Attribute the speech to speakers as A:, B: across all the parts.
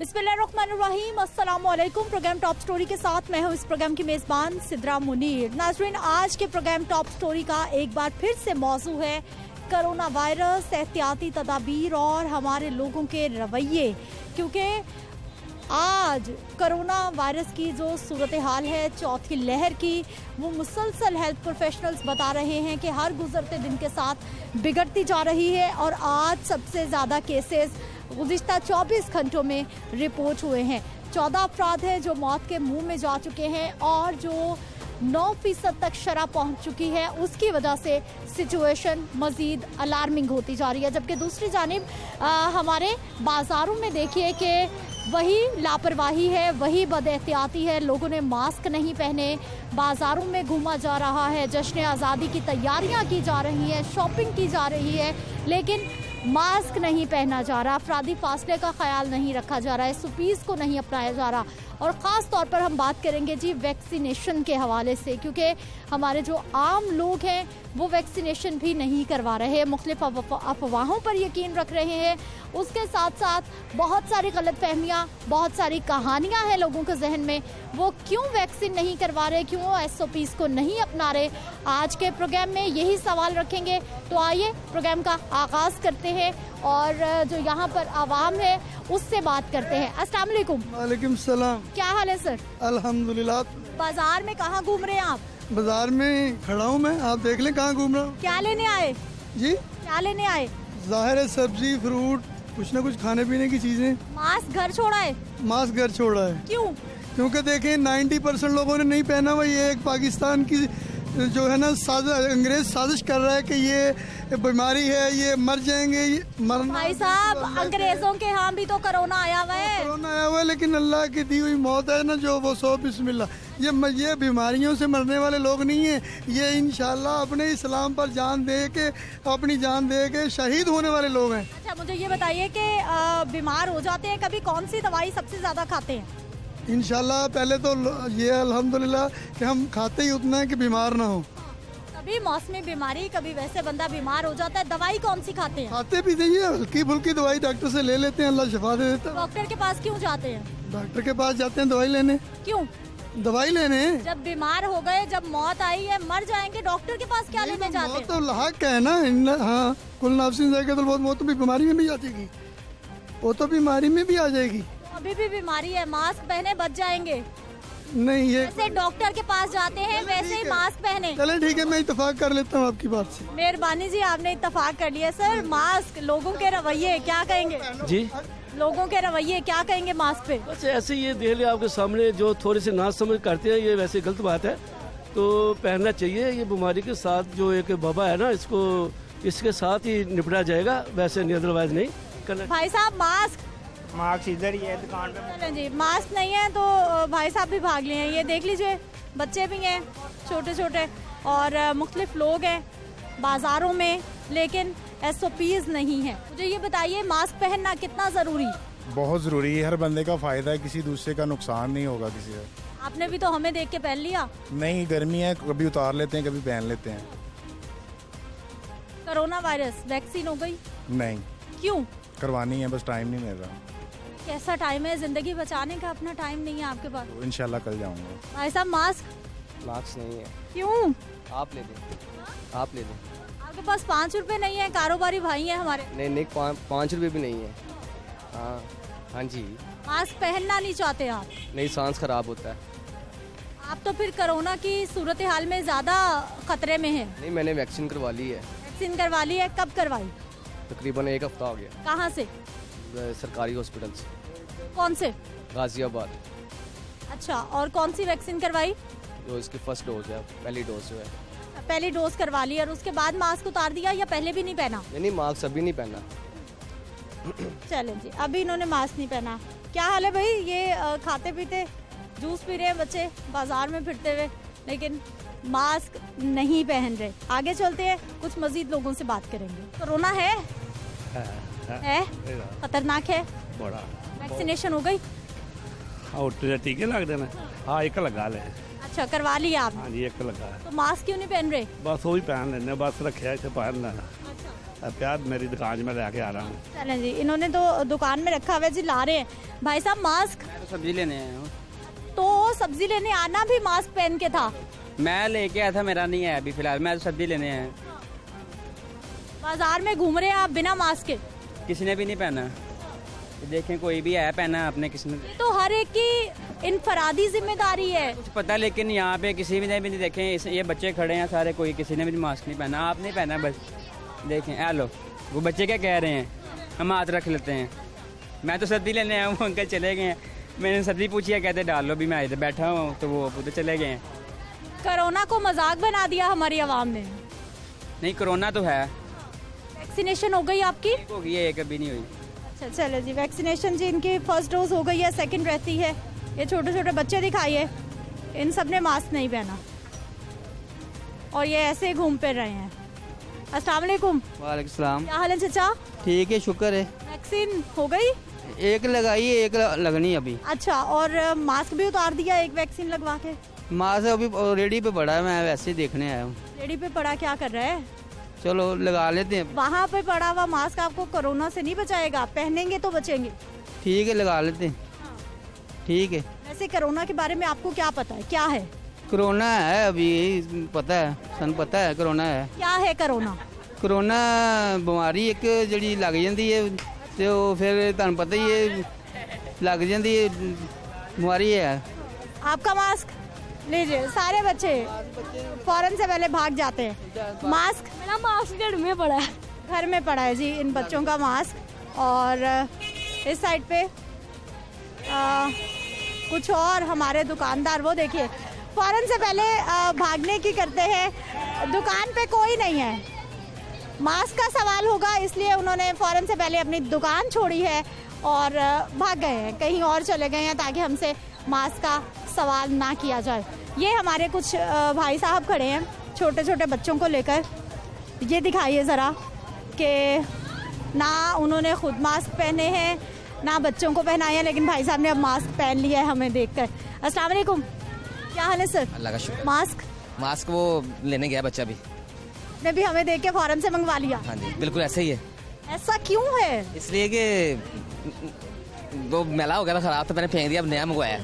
A: बिस्मिल्लाहिर्रहमानिर्रहीम, अस्सलामुअलैकुम। Programme top story के साथ मैं हूं इस प्रोग्राम की मेजबान सिद्रा मुनीर। नाज़रीन, आज के प्रोग्राम टॉप स्टोरी का एक बार फिर से मौजू है कोरोना वायरस, एहतियाती तदाबीर और हमारे लोगों के रवैये। क्योंकि आज कोरोना वायरस की जो सूरत हाल है चौथी लहर की, वो मुसलसल हेल्थ प्रोफेशनल्स बता रहे हैं कि हर गुजरते दिन के साथ बिगड़ती जा रही है। और आज सबसे ज़्यादा केसेस गुज़िश्ता 24 घंटों में रिपोर्ट हुए हैं। 14 अफराद हैं जो मौत के मुंह में जा चुके हैं और जो 9% तक शरह पहुंच चुकी है। उसकी वजह से सिचुएशन मज़ीद अलार्मिंग होती जा रही है। जबकि दूसरी जानिब हमारे बाज़ारों में देखिए कि वही लापरवाही है, वही बदएहतियाती है। लोगों ने मास्क नहीं पहने, बाज़ारों में घूमा जा रहा है, जश्न आज़ादी की तैयारियां की जा रही हैं, शॉपिंग की जा रही है, लेकिन मास्क नहीं पहना जा रहा, अफरादी फासले का ख्याल नहीं रखा जा रहा है, SOPs को नहीं अपनाया जा रहा। और ख़ास तौर पर हम बात करेंगे जी वैक्सीनेशन के हवाले से, क्योंकि हमारे जो आम लोग हैं वो वैक्सीनेशन भी नहीं करवा रहे, मुख्तलिफ अफवाहों पर यकीन रख रहे हैं। उसके साथ साथ बहुत सारी गलतफहमियाँ, बहुत सारी कहानियाँ हैं लोगों के जहन में। वो क्यों वैक्सीन नहीं करवा रहे, क्यों SOPs को नहीं अपना रहे, आज के प्रोग्राम में यही सवाल रखेंगे। तो आइए प्रोग्राम का आगाज़ करते हैं और जो यहाँ पर आवाम है उससे बात करते हैं। अस्सलाम वालेकुम।
B: वालेकुम सलाम।
A: क्या हाल है सर?
B: अल्हम्दुलिल्लाह।
A: बाजार में कहाँ घूम रहे हैं आप?
B: बाजार में खड़ा हूँ मैं, आप देख लें कहाँ घूम रहा हूँ।
A: क्या लेने आए
B: जी?
A: क्या लेने आए?
B: जाहिर है सब्जी फ्रूट, कुछ ना कुछ खाने पीने की चीजें।
A: मास्क घर छोड़ा है?
B: मास्क घर छोड़ा है।
A: क्यों?
B: क्योंकि देखें 90% लोगों ने नहीं पहना हुआ। ये एक पाकिस्तान की जो है ना अंग्रेज साजिश कर रहा है कि ये बीमारी है, ये मर जाएंगे, ये मरना।
A: भाई साहब, अंग्रेजों के यहाँ भी तो कोरोना आया हुआ है।
B: कोरोना आया हुआ है, लेकिन अल्लाह की दी हुई मौत है ना जो, वो सौ बिस्मिल्लाह। ये बीमारियों से मरने वाले लोग नहीं हैं, ये इंशाल्लाह अपने इस्लाम पर जान दे के, अपनी जान दे के शहीद होने वाले लोग हैं।
A: अच्छा, मुझे ये बताइए कि बीमार हो जाते हैं कभी, कौन सी दवाई सबसे ज्यादा खाते हैं?
B: इंशाल्लाह पहले तो ये अल्हम्दुलिल्लाह कि हम खाते ही उतना है कि बीमार ना हो।
A: कभी मौसमी बीमारी, कभी वैसे बंदा बीमार हो जाता है, दवाई कौन सी खाते हैं?
B: खाते भी नहीं है, हल्की फुल्की दवाई डॉक्टर से ले लेते हैं, अल्लाह शिफा दे देता है।
A: डॉक्टर के पास क्यों जाते हैं?
B: डॉक्टर के पास जाते हैं दवाई लेने।
A: क्यों?
B: दवाई लेने।
A: जब बीमार हो गए, जब मौत आई है, मर जाएंगे, डॉक्टर के पास क्या लेने जाते हैं?
B: तो लाक है ना। हाँ, कुल नाफसिन जाएगा तो बहुत मौत भी बीमारी में भी आ जाएगी, वो तो बीमारी में भी आ जाएगी।
A: अभी भी बीमारी है, मास्क पहने बच जाएंगे।
B: नहीं, ये
A: जैसे डॉक्टर के पास जाते हैं वैसे ही मास्क पहने।
B: चले ठीक है, मैं इत्तेफाक कर लेता हूँ आपकी बात से।
A: मेहरबानी जी, आपने इत्तेफाक कर लिया। सर, मास्क, लोगों के रवैये क्या कहेंगे?
C: जी,
A: लोगों के रवैये क्या कहेंगे मास्क पे?
C: बस ऐसे ये देख लिया आपके सामने, जो थोड़े से ना समझ करते हैं ये वैसे गलत बात है, तो पहनना चाहिए। ये बीमारी के साथ जो एक वबा है ना, इसके साथ ही निपटा जाएगा, वैसे नहीं, अदरवाइज नहीं करना।
A: भाई साहब, मास्क
D: इधर ही है दुकान पे।
A: चलें जी, मास्क नहीं है तो भाई साहब भी भाग लिए हैं। ये देख लीजिए, बच्चे भी हैं छोटे छोटे और मुख्तलिफ लोग हैं बाज़ारों में, लेकिन SOPs नहीं है। मुझे ये बताइए, मास्क पहनना कितना ज़रूरी?
E: बहुत ज़रूरी है, हर बंदे का फ़ायदा है, किसी दूसरे का नुकसान नहीं होगा किसी का।
A: आपने भी तो हमें देख के पहन लिया।
E: नहीं, गर्मी है, कभी उतार लेते हैं, कभी पहन लेते हैं।
A: कोरोना वायरस वैक्सीन हो गई?
E: नहीं,
A: क्यों?
E: करवानी है, बस टाइम नहीं मिल रहा।
A: कैसा टाइम है? जिंदगी बचाने का अपना टाइम नहीं है आपके पास?
E: तो इंशाल्लाह कल जाऊंगा।
A: भाई साहब, मास्क
F: नहीं है।
A: क्यों?
F: आप ले लें, आप ले लें।
A: आपके पास 5 रुपए नहीं है? कारोबारी भाई हैं हमारे।
F: नहीं, 5 रुपये भी नहीं है। हाँ जी।
A: मास्क पहनना नहीं चाहते आप?
F: नहीं, सांस खराब होता है।
A: आप तो फिर कोरोना की सूरत हाल में ज्यादा खतरे में हैं।
F: नहीं, मैंने वैक्सीन करवा ली है।
A: वैक्सीन करवा ली है? कब करवाई?
F: तकरीबन 1 हफ्ता हो गया।
A: कहाँ से?
F: सरकारी हॉस्पिटल से।
A: कौन से?
F: गाजियाबाद।
A: अच्छा, और कौन सी वैक्सीन करवाई?
F: जो इसकी फर्स्ट डोज है, पहली डोज जो है।
A: पहली डोज करवा ली और उसके बाद मास्क उतार दिया या पहले भी नहीं पहना?
F: नहीं, मास्क अभी नहीं पहना।
A: चलें जी, अभी इन्होंने मास्क नहीं पहना। क्या हाल है भाई? ये खाते पीते जूस पी रहे हैं बच्चे बाजार में फिरते हुए, लेकिन मास्क नहीं पहन रहे। आगे चलते हैं, कुछ मजीद लोगों से बात करेंगे। कोरोना है? खतरनाक है?
G: बड़ा।
A: वैक्सीनेशन हो गई?
G: टीके लग देना। हाँ, एक लगा ले।
A: अच्छा, करवा लिया आप?
G: हाँ जी, एक लगा है।
A: तो मास्क क्यों नहीं पहन रहे?
G: बस वही पहन लेने, बस रखे इतने पहन लेना।
A: अच्छा,
G: प्यार मेरी दुकान में लेके आ रहा हूँ।
A: चलें जी, इन्होंने तो दुकान में रखा हुआ है जी, ला रहे हैं। भाई साहब मास्क,
F: मैं तो सब्जी लेने आया हूँ।
A: तो सब्जी लेने आना भी मास्क पहन के था।
F: मैं लेके आया था, मेरा नहीं है अभी फिलहाल, मैं तो सब्जी लेने आया हूँ।
A: बाजार में घूम रहे हैं आप बिना मास्क के।
F: किसी ने भी नहीं पहना, देखें कोई भी है पहना आपने, किसी ने
A: ये तो हर एक की इनफरादी जिम्मेदारी है।
F: कुछ पता, लेकिन यहाँ पे किसी ने भी नहीं देखे। ये बच्चे खड़े हैं सारे, कोई किसी ने भी मास्क नहीं पहना, आप नहीं पहना। बस देखें, हेलो वो बच्चे क्या कह रहे हैं, हम हाथ रख लेते हैं। मैं तो सब्जी लेने आया हूँ, अंकल चले गए हैं। मैंने सब्जी पूछी है, कहते डाल लो, भी मैं इधर बैठा हूँ, तो वो उधर चले गए हैं।
A: कोरोना को मजाक बना दिया हमारी आवाम ने।
F: नहीं, कोरोना तो है।
A: वैक्सीनेशन हो गई आपकी?
F: हो गई है, कभी नहीं हुई।
A: अच्छा चलो जी, वैक्सीनेशन जी इनकी फर्स्ट डोज हो गई है, सेकंड रहती है। ये छोटे छोटे बच्चे दिखाइए, इन सब ने मास्क नहीं पहना और ये ऐसे ही घूम फिर रहे हैं। अस्सलाम वालेकुम।
H: वालेकुम सलाम।
A: क्या हाल है चचा?
H: ठीक है, शुक्र है।
A: वैक्सीन हो गई?
H: एक लगाई है, एक लगनी अभी।
A: अच्छा, और मास्क भी उतार दिया एक वैक्सीन लगवा के?
H: मास्क अभी रेडी पे पड़ा है, मैं वैसे ही देखने आया हूँ।
A: रेडी पे पड़ा क्या कर रहा है?
H: चलो लगा लेते हैं।
A: वहाँ पे पड़ा हुआ मास्क आपको कोरोना से नहीं बचाएगा, पहनेंगे तो बचेंगे।
H: ठीक है, लगा लेते हैं। ठीक है।
A: वैसे कोरोना के बारे में आपको क्या पता है, क्या है?
H: कोरोना है अभी, पता है सन, पता है कोरोना है।
A: क्या है कोरोना?
H: कोरोना बीमारी एक जी लग जाती है, तो फिर तुहानू पता ही है, लग जाती है बीमारी है।
A: आपका मास्क लीजिए। सारे बच्चे फौरन से पहले भाग जाते हैं। मास्क?
I: मेरा मास्क घर में पड़ा है।
A: घर में पड़ा है जी इन बच्चों का मास्क। और इस साइड पे कुछ और हमारे दुकानदार, वो देखिए फौरन से पहले भागने की करते हैं। दुकान पे कोई नहीं है, मास्क का सवाल होगा इसलिए उन्होंने फौरन से पहले अपनी दुकान छोड़ी है और भाग गए हैं, कहीं और चले गए हैं ताकि हमसे मास्क का सवाल ना किया जाए। ये हमारे कुछ भाई साहब खड़े हैं छोटे छोटे बच्चों को लेकर। ये दिखाइए ज़रा कि ना उन्होंने खुद मास्क पहने हैं ना बच्चों को पहनाए हैं, लेकिन भाई साहब ने अब मास्क पहन लिया है हमें देखकर। अस्सलाम वालेकुम, क्या हाल है सर?
J: अल्लाह का शुक्र।
A: मास्क
J: वो लेने गया बच्चा भी,
A: ने भी हमें देख के फौरन से मंगवा लिया।
J: हाँ जी, बिल्कुल ऐसे ही है।
A: ऐसा क्यों है?
J: इसलिए कि वो मैला हो गया था, खराब था, मैंने फेंक दिया, अब नया मंगवाया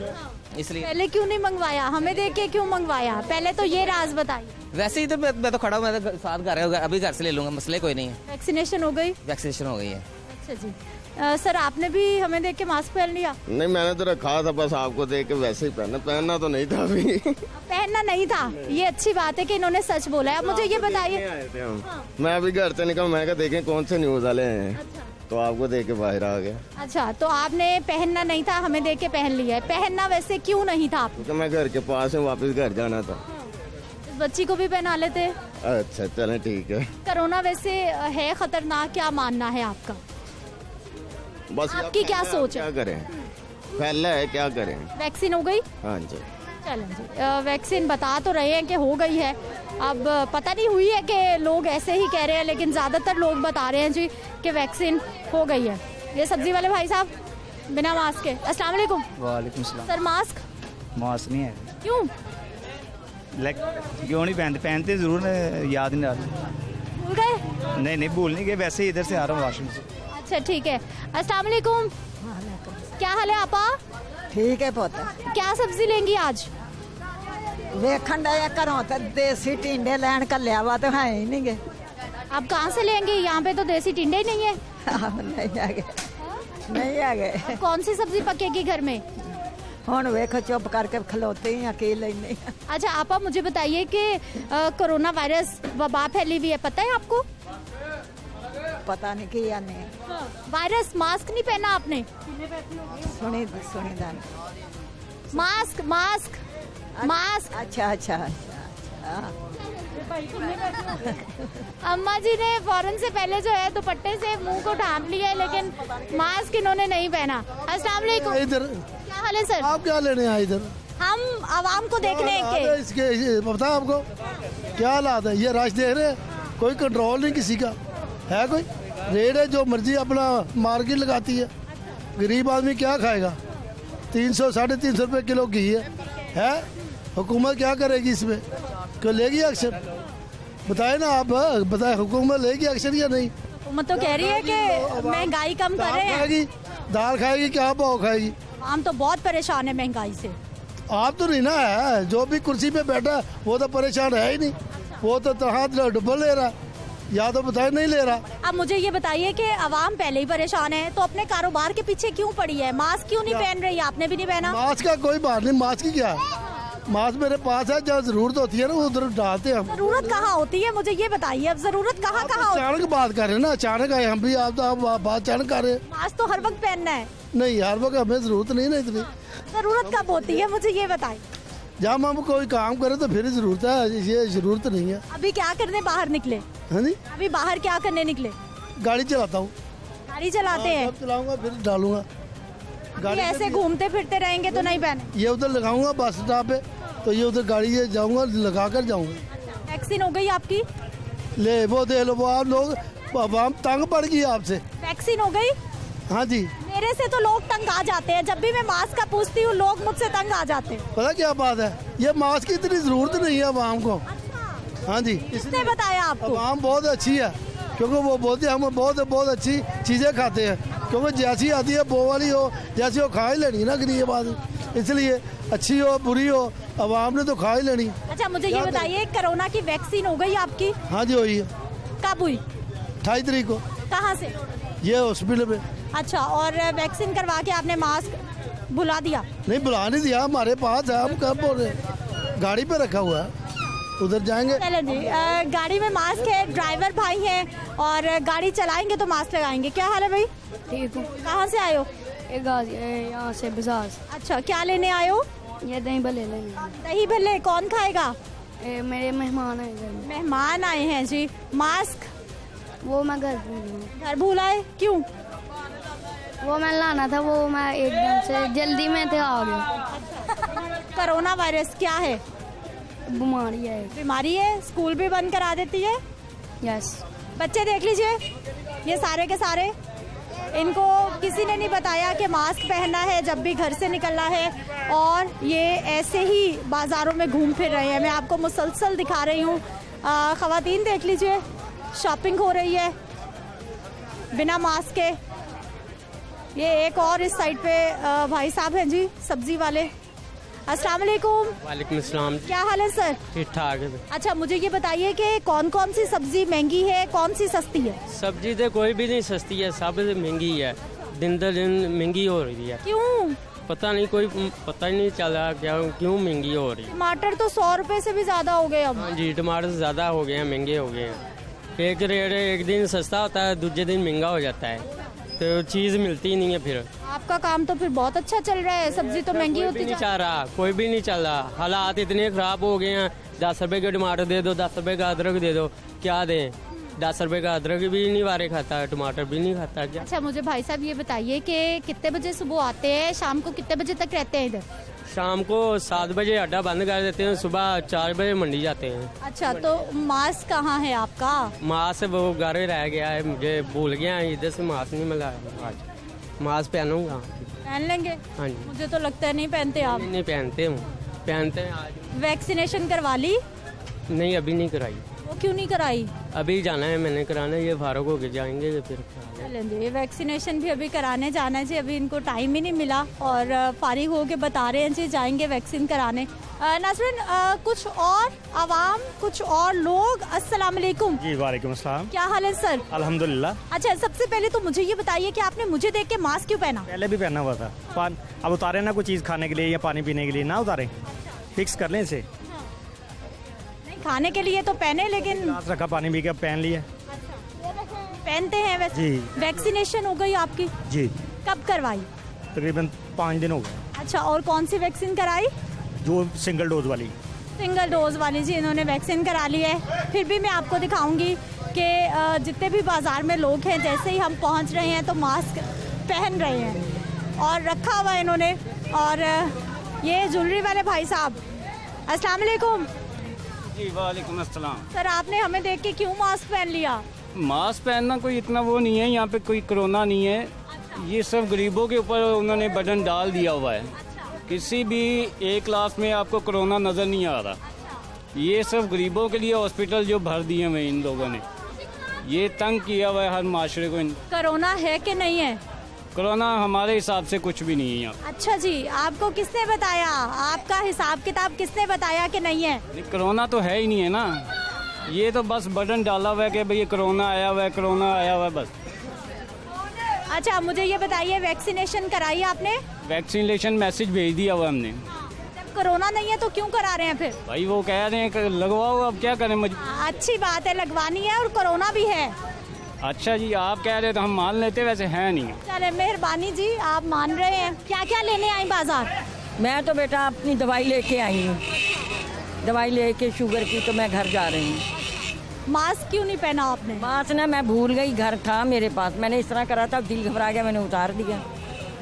J: इसलिए।
A: पहले क्यों नहीं मंगवाया? हमें देख के क्यों मंगवाया? पहले तो ये राज बताइए।
J: वैसे ही तो मैं तो खड़ा हूँ, मैं तो साथ घर है, अभी घर से ले लूंगा, मसले कोई नहीं है।
A: वैक्सीनेशन हो गई?
J: वैक्सीनेशन हो गई है।
A: अच्छा जी। सर आपने भी हमें देख के मास्क पहन लिया?
K: नहीं, मैंने तो रखा था, बस आपको देख के वैसे ही पहनना तो नहीं था अभी।
A: पहनना नहीं था, ये अच्छी बात है कि इन्होंने सच बोला है। अब मुझे ये बताइए।
K: मैं अभी घर से निकल, मैं देखें कौन से न्यूज वाले हैं। अच्छा। तो आपको देख के बाहर आ गया। अच्छा, तो आपने पहनना नहीं था, हमें देख के पहन लिया है। पहनना वैसे क्यों नहीं था आपको? क्योंकि मैं घर के पास हूँ, वापस घर जाना था। इस बच्ची को भी पहना लेते। अच्छा चलें, ठीक है। कोरोना वैसे है खतरनाक, क्या मानना है आपका? बस आपकी क्या सोच है? क्या करें, फैला है, क्या करें। वैक्सीन हो गई? हाँ जी। चलें जी, वैक्सीन बता तो रहे हैं कि हो गई है। अब पता नहीं हुई है कि लोग ऐसे ही कह रहे हैं, लेकिन ज़्यादातर लोग बता रहे हैं जी कि वैक्सीन हो गई है। ये सब्जी वाले भाई साहब बिना मास्क के। अस्सलाम वालेकुम।
D: वालेकुम सलाम।
A: Sir mask?
D: मास्क नहीं है।
A: क्यों?
D: क्यों नहीं पहनते जरूर, याद नहीं आता।
A: भूल गए?
D: नहीं भूल नहीं गए, वैसे ही इधर से आ रहा हूँ वाशरूम से।
A: अच्छा ठीक है। अस्सलाम वालेकुम। क्या हाल है आपा?
L: ठीक है पुत।
A: क्या सब्जी लेंगी आज?
L: वेखन डे घरों तो देसी टिंडे लैन कलिया वा तो है ही नहीं गए।
A: आप कहाँ से लेंगे? यहाँ पे तो देसी टिंडे ही नहीं है।
L: नहीं आ गए, नहीं आ गए।
A: कौन सी सब्जी पकेगी घर में?
L: हुण वेखो चुप करके खलोते ही अकेले लेने।
A: अच्छा आपा मुझे बताइए कि कोरोना वायरस वबा फैली हुई है, पता है आपको?
L: पता नहीं किया नहीं।
A: वायरस, मास्क नहीं पहना आपने?
L: सुनी दान।
A: Mask mask mask.
L: अच्छा अच्छा।
A: अम्मा जी ने फौरन से पहले जो है दुपट्टे से मुंह को ढांप लिया है, लेकिन मास्क इन्होंने नहीं पहना। अस्सलाम वालेकुम।
B: इधर
A: क्या हाल है सर?
B: आप क्या लेने आए इधर?
A: हम आवाम को देखने के।
B: इसके पता है आपको क्या हालात है? ये रश देख रहे हैं, कोई कंट्रोल नहीं किसी का है। कोई रेट है, जो मर्जी अपना मार्केट लगाती है। गरीब आदमी क्या खाएगा? 300 350 रुपये किलो घी है। हुकूमत क्या करेगी इसमें? क्यों लेगी एक्शन? बताए ना आप, बताए हुकूमत लेगी एक्शन या नहीं?
A: हुकूमत तो कह रही है कि महंगाई कम कर रहे हैं।
B: दाल खाएगी क्या भाव खाएगी?
A: आम तो बहुत परेशान है महंगाई से।
B: आप तो नहीं ना है, जो भी कुर्सी पे बैठा वो तो परेशान है ही नहीं, वो तो तनख्वाह डबल ले रहा, या तो बताए नहीं ले रहा।
A: अब मुझे ये बताइए कि आवाम पहले ही परेशान है तो अपने कारोबार के पीछे क्यों पड़ी है? मास्क क्यों नहीं पहन रही? आपने भी नहीं पहना।
B: मास्क का कोई बात नहीं, मास्क की क्या है, मास्क मेरे पास है, जहाँ जरूरत होती है ना उधर डालते हैं हम।
A: जरूरत कहाँ होती है मुझे ये बताइए, अब जरूरत कहाँ होती है?
B: अचानक बात कर रहे हैं ना, अचानक आए हम भी, आप बात अचानक कर रहे हैं।
A: मास्क तो हर वक्त पहनना है।
B: नहीं हर वक्त हमें जरूरत नहीं ना इतनी।
A: जरूरत कब होती है मुझे ये बताइए।
B: जब हम कोई काम करें तो फिर जरूरत है, ये जरूरत नहीं है।
A: अभी क्या करने बाहर निकले?
B: हाँ जी,
A: अभी बाहर क्या करने निकले?
B: गाड़ी चलाता हूँ।
A: गाड़ी चलाते हैं?
B: चलाऊंगा फिर डालूंगा
A: गाड़ी। ऐसे घूमते फिरते रहेंगे तो नहीं पहने?
B: ये उधर लगाऊंगा बस स्टॉप पे, तो ये उधर गाड़ी ये जाऊंगा लगा कर जाऊंगा।
A: वैक्सीन हो गई आपकी?
B: ले वो दे लो, वो आप लोग आवाम तंग पड़ गई आपसे।
A: वैक्सीन हो गई?
B: हाँ जी।
A: मेरे से तो लोग तंग आ जाते हैं, जब भी मैं मास्क का पूछती हूँ लोग मुझसे तंग आ जाते हैं।
B: पता क्या बात है, ये मास्क की इतनी जरूरत नहीं है आवाम को। हाँ जी,
A: किसने बताया आपको?
B: आवाम बहुत अच्छी है, क्योंकि वो बोलते हैं हम बहुत अच्छी चीजें खाते हैं, क्योंकि जैसी आती है वो वाली हो, जैसी हो खा ही लेनी ना गरीब आदमी, इसलिए अच्छी हो बुरी हो आवाम ने तो खा ही लेनी।
A: अच्छा मुझे ये बताइए, कोरोना की वैक्सीन हो गई आपकी?
B: हाँ जी हुई है।
A: कब हुई?
B: 28 तारीख को।
A: कहाँ से?
B: ये हॉस्पिटल में।
A: अच्छा, और वैक्सीन करवा के आपने मास्क भुला दिया?
B: नहीं भुला नहीं दिया, हमारे पास है, हम कब बोल रहे हैं, गाड़ी पे रखा हुआ है, उधर जाएंगे।
A: चलो जी, गाड़ी में मास्क है, ड्राइवर भाई हैं और गाड़ी चलाएंगे तो मास्क लगाएंगे। क्या हाल है भाई?
I: ठीक हूँ।
A: कहाँ से आए हो?
I: यहाँ से बाजार।
A: अच्छा, क्या लेने आए हो?
I: ये दही भल्ले लेने।
A: दही भल्ले कौन खाएगा?
I: मेरे मेहमान आए घर में।
A: मेहमान आए हैं जी। मास्क?
I: वो मैं घर
A: भूल आए? क्यों?
I: वो मैं लाना था, वो मैं एकदम से जल्दी में थे आ गया।
A: कोरोना वायरस क्या है?
I: बीमारी है।
A: बीमारी है, स्कूल भी बंद करा देती है।
I: यस।
A: बच्चे देख लीजिए, ये सारे के सारे, इनको किसी ने नहीं बताया कि मास्क पहनना है जब भी घर से निकलना है, और ये ऐसे ही बाजारों में घूम फिर रहे हैं। मैं आपको मुसलसल दिखा रही हूँ। ख़वातीन देख लीजिए, शॉपिंग हो रही है बिना मास्क के। ये एक और इस साइड पे भाई साहब हैं जी, सब्जी वाले। अस्सलाम वालेकुम।
M: वालेकुम अस्सलाम।
A: क्या हाल है सर?
M: ठीक ठाक है।
A: अच्छा मुझे ये बताइए कि कौन कौन सी सब्जी महंगी है, कौन सी सस्ती है?
M: सब्जी तो कोई भी नहीं सस्ती है, सब महंगी है, दिन द दिन महंगी हो रही है।
A: क्यों?
M: पता नहीं, कोई पता ही नहीं चला क्या क्यों महंगी हो रही है।
A: टमाटर तो 100 रुपए से भी ज्यादा हो गए अब।
M: हाँ जी, टमाटर ज्यादा हो गए हैं, महंगे हो गए हैं। एक रेट एक दिन सस्ता होता है, दूसरे दिन महंगा हो जाता है, तो चीज़ मिलती ही नहीं है। फिर
A: आपका काम तो फिर बहुत अच्छा चल रहा है, सब्जी तो महंगी होती
M: नहीं चाह रहा, कोई भी नहीं चल रहा। हालात इतने खराब हो गए हैं, 10 रुपए के टमाटर दे दो, 10 रुपए का अदरक दे दो, क्या दें? 10 रुपए का अदरक भी नहीं वारे खाता है, टमाटर भी नहीं खाता क्या?
A: अच्छा मुझे भाई साहब ये बताइए कि कितने बजे सुबह आते हैं, शाम को कितने बजे तक रहते हैं इधर?
M: शाम को 7 बजे अड्डा बंद कर देते हैं, सुबह 4 बजे मंडी जाते हैं।
A: अच्छा, तो मास्क कहाँ है आपका?
M: मास्क वो घर रह गया है, मुझे भूल गया, इधर से मास्क नहीं मिला आज। मास्क पहनूंगा।
A: पहन लेंगे?
M: हाँ जी।
A: मुझे तो लगता है नहीं पहनते आप।
M: नहीं पहनते हूँ, पहनते हैं आज।
A: वैक्सीनेशन करवा ली?
M: नहीं अभी नहीं कराई।
A: वो क्यों नहीं कराई?
M: अभी जाना है मैंने कराने, ये फारूक होके जाएंगे फिर।
A: ये वैक्सीनेशन भी अभी कराने जाना है जी, अभी इनको टाइम ही नहीं मिला और फारिग हो के बता रहे हैं जी जाएंगे वैक्सीन कराने। नाज़रीन, कुछ और आवाम, कुछ और लोग। अस्सलाम वालेकुम।
N: जी वालेकुम अस्सलाम।
A: क्या हाल है सर?
N: अल्हम्दुलिल्लाह।
A: अच्छा, सबसे पहले तो मुझे ये बताइए कि आपने मुझे देख के मास्क क्यों पहना?
N: पहले भी पहना हुआ था, अब उतारे ना कोई चीज़ खाने के लिए या पानी पीने के लिए, ना उतारे, फिक्स कर लें इसे।
A: नहीं, खाने के लिए तो पहने, लेकिन
N: रखा पानी पी के पहन लिया।
A: पहनते हैं वैसे
N: जी।
A: वैक्सीनेशन हो गई आपकी?
N: जी।
A: कब करवाई?
N: तकरीबन 5 दिन हो गए।
A: अच्छा, और कौन सी वैक्सीन कराई?
N: जो सिंगल डोज वाली।
A: सिंगल डोज वाली जी, इन्होंने वैक्सीन करा ली है। फिर भी मैं आपको दिखाऊंगी कि जितने भी बाजार में लोग हैं, जैसे ही हम पहुंच रहे हैं तो मास्क पहन रहे हैं और रखा हुआ है इन्होंने। और ये ज्वेलरी वाले भाई साहब, अस्सलाम वालेकुम।
O: जी वालेकुम अस्सलाम।
A: सर, आपने हमें देख के क्यों मास्क पहन लिया?
O: मास्क पहनना कोई इतना वो नहीं है, यहाँ पे कोई कोरोना नहीं है। ये सब गरीबों के ऊपर उन्होंने बटन डाल दिया हुआ है। किसी भी एक क्लास में आपको कोरोना नज़र नहीं आ रहा। ये सब गरीबों के लिए हॉस्पिटल जो भर दिए हुए इन लोगों ने, ये तंग किया हुआ है हर माशरे को।
A: कोरोना है कि नहीं है?
O: कोरोना हमारे हिसाब से कुछ भी नहीं है यहाँ।
A: अच्छा जी, आपको किसने बताया? आपका हिसाब किताब किसने बताया कि नहीं है?
O: नहीं, कोरोना तो है ही नहीं है ना। ये तो बस बटन डाला हुआ है कि भाई कोरोना आया हुआ है, कोरोना आया हुआ है बस।
A: अच्छा, मुझे ये बताइए, वैक्सीनेशन कराई आपने?
O: वैक्सीनेशन मैसेज भेज दिया हुआ हमने।
A: जब कोरोना नहीं है तो क्यों करा रहे हैं फिर?
O: भाई वो कह रहे हैं कि लगवाओ, अब क्या करें
A: अच्छी बात है, लगवानी है, और कोरोना भी है।
O: अच्छा जी, आप कह रहे तो हम मान लेते, वैसे है नहीं।
A: चले, मेहरबानी जी, आप मान रहे हैं। क्या क्या लेने आई बाजार?
L: मैं तो बेटा अपनी दवाई लेके आई हूँ, दवाई लेके शुगर की, तो मैं घर जा रही हूँ।
A: मास्क क्यों नहीं पहना आपने?
L: मास्क ना मैं भूल गई, घर था मेरे पास, मैंने इस तरह करा था, दिल घबरा गया, मैंने उतार दिया।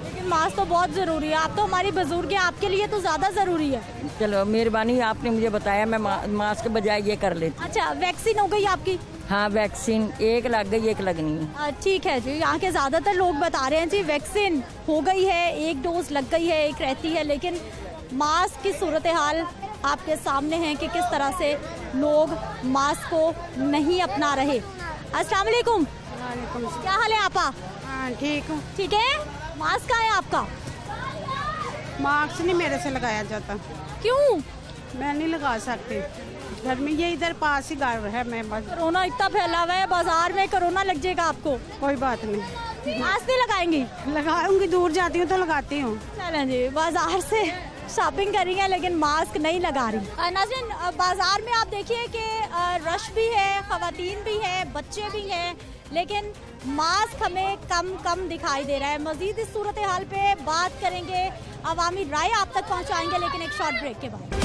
A: लेकिन मास्क तो बहुत जरूरी है, आप तो हमारी बुजुर्ग हैं, आपके लिए तो ज्यादा जरूरी है।
L: चलो मेहरबानी, आपने मुझे बताया, मैं मास्क के बजाय ये कर लेती।
A: अच्छा, वैक्सीन हो गई आपकी?
L: हाँ, वैक्सीन एक लग गई, एक लगनी है।
A: ठीक है जी, यहाँ के ज्यादातर लोग बता रहे हैं जी वैक्सीन हो गई है, एक डोज लग गई है, एक रहती है, लेकिन मास्क की सूरत हाल आपके सामने है कि किस तरह से लोग मास्क को नहीं अपना रहे। अस्सलाम वालेकुम। क्या हाल है आपा?
P: हाँ ठीक हूँ।
A: ठीक है, मास्क कहाँ है आपका?
P: मास्क नहीं मेरे से लगाया जाता।
A: क्यों?
P: मैं नहीं लगा सकती, घर में, ये इधर पास ही घर है। मैं बस,
A: कोरोना इतना फैला हुआ है, बाजार में कोरोना लग जाएगा आपको।
P: कोई बात नहीं,
A: मास्क नहीं लगाएंगी?
P: लगाऊंगी, दूर जाती हूँ तो लगाती हूँ।
A: चलें जी, बाजार से शॉपिंग कर रही है लेकिन मास्क नहीं लगा रही। नाज़रीन, बाजार में आप देखिए कि रश भी है, खवातीन भी है, बच्चे भी हैं, लेकिन मास्क हमें कम दिखाई दे रहा है। मजीद इस सूरत हाल पे बात करेंगे, अवामी राय आप तक पहुंचाएंगे, लेकिन एक शॉर्ट ब्रेक के बाद।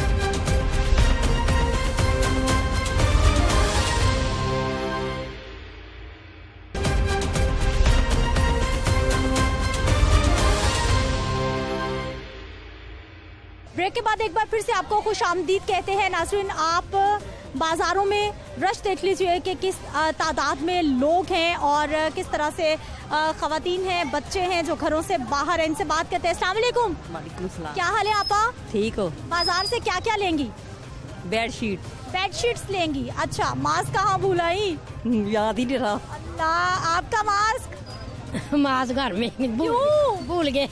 A: ब्रेक के बाद एक बार फिर से आपको खुशामदीद कहते हैं। नाज़रीन, आप बाज़ारों में रश देख लीजिए कि किस तादाद में लोग हैं और किस तरह से ख़वातीन हैं, बच्चे हैं जो घरों से बाहर हैं। इनसे बात करते हैं। अस्सलाम वालेकुम।
L: वालेकुम सलाम।
A: क्या हाल है आपा?
L: ठीक हो?
A: बाजार से क्या क्या लेंगी? बेडशीट्स लेंगी। अच्छा, मास्क कहाँ भूलाई?
L: याद ही नहीं रहा।
A: अल्लाह, आपका मास्क?
L: मास्क घर में भूल गए।